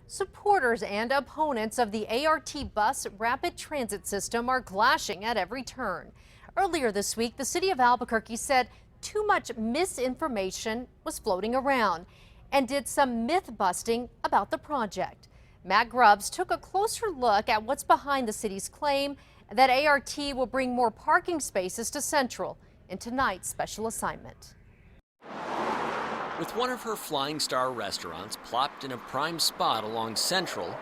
Supporters and opponents of the ART bus rapid transit system are clashing at every turn. Earlier this week, the city of Albuquerque said too much misinformation was floating around and did some myth busting about the project. Matt Grubbs took a closer look at what's behind the city's claim that ART will bring more parking spaces to Central in tonight's special assignment. With one of her Flying Star restaurants plopped in a prime spot along Central,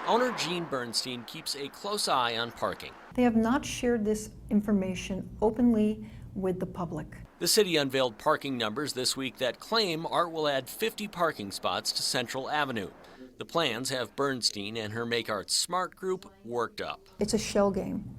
owner Jean Bernstein keeps a close eye on parking. They have not shared this information openly with the public. The city unveiled parking numbers this week that claim ART will add 50 parking spots to Central Avenue. The plans have Bernstein and her Make Art Smart group worked up. It's a shell game.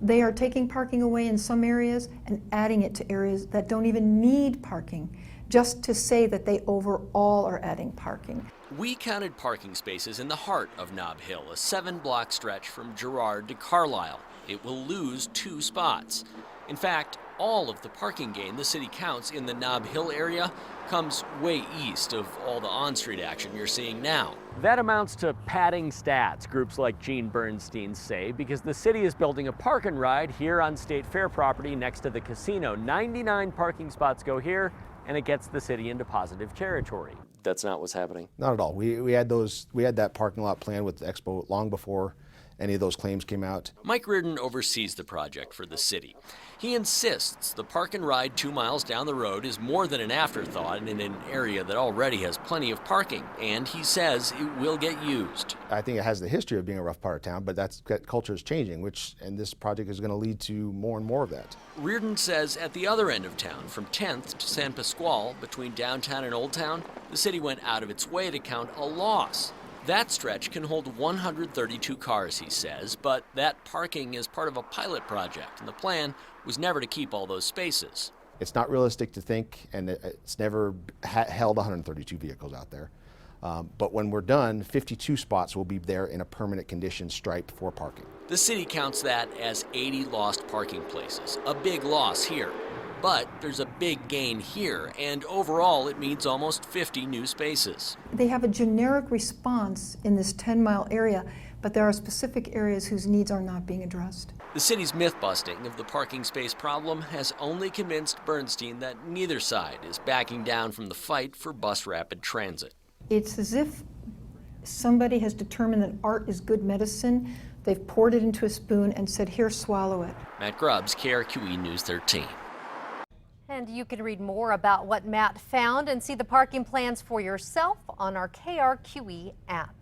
They are taking parking away in some areas and adding it to areas that don't even need parking, just to say that they overall are adding parking. We counted parking spaces in the heart of Nob Hill, a 7-block stretch from Girard to Carlisle. It will lose 2 spots. In fact, all of the parking gain the city counts in the Nob Hill area comes way east of all the on-street action you're seeing now. That amounts to padding stats, groups like Jean Bernstein say, because the city is building a park and ride here on State Fair property next to the casino. 99 parking spots go here, and it gets the city into positive territory. That's not what's happening. Not at all. We had that parking lot planned with the Expo long before any of those claims came out. Mike Reardon oversees the project for the city. He insists the park and ride 2 miles down the road is more than an afterthought in an area that already has plenty of parking, and he says it will get used. I think it has the history of being a rough part of town, but that culture is changing, and this project is going to lead to more and more of that. Reardon says at the other end of town, from 10th to San Pasqual, between downtown and Old Town, the city went out of its way to count a loss. That stretch can hold 132 cars, he says, but that parking is part of a pilot project, and the plan was never to keep all those spaces. It's not realistic to think, and it's never held 132 vehicles out there. But when we're done, 52 spots will be there in a permanent condition striped for parking. The city counts that as 80 lost parking places, a big loss here. But there's a big gain here, and overall it means almost 50 new spaces. They have a generic response in this 10-mile area, but there are specific areas whose needs are not being addressed. The city's myth-busting of the parking space problem has only convinced Bernstein that neither side is backing down from the fight for bus rapid transit. It's as if somebody has determined that art is good medicine. They've poured it into a spoon and said, here, swallow it. Matt Grubbs, KRQE News 13. And you can read more about what Matt found and see the parking plans for yourself on our KRQE app.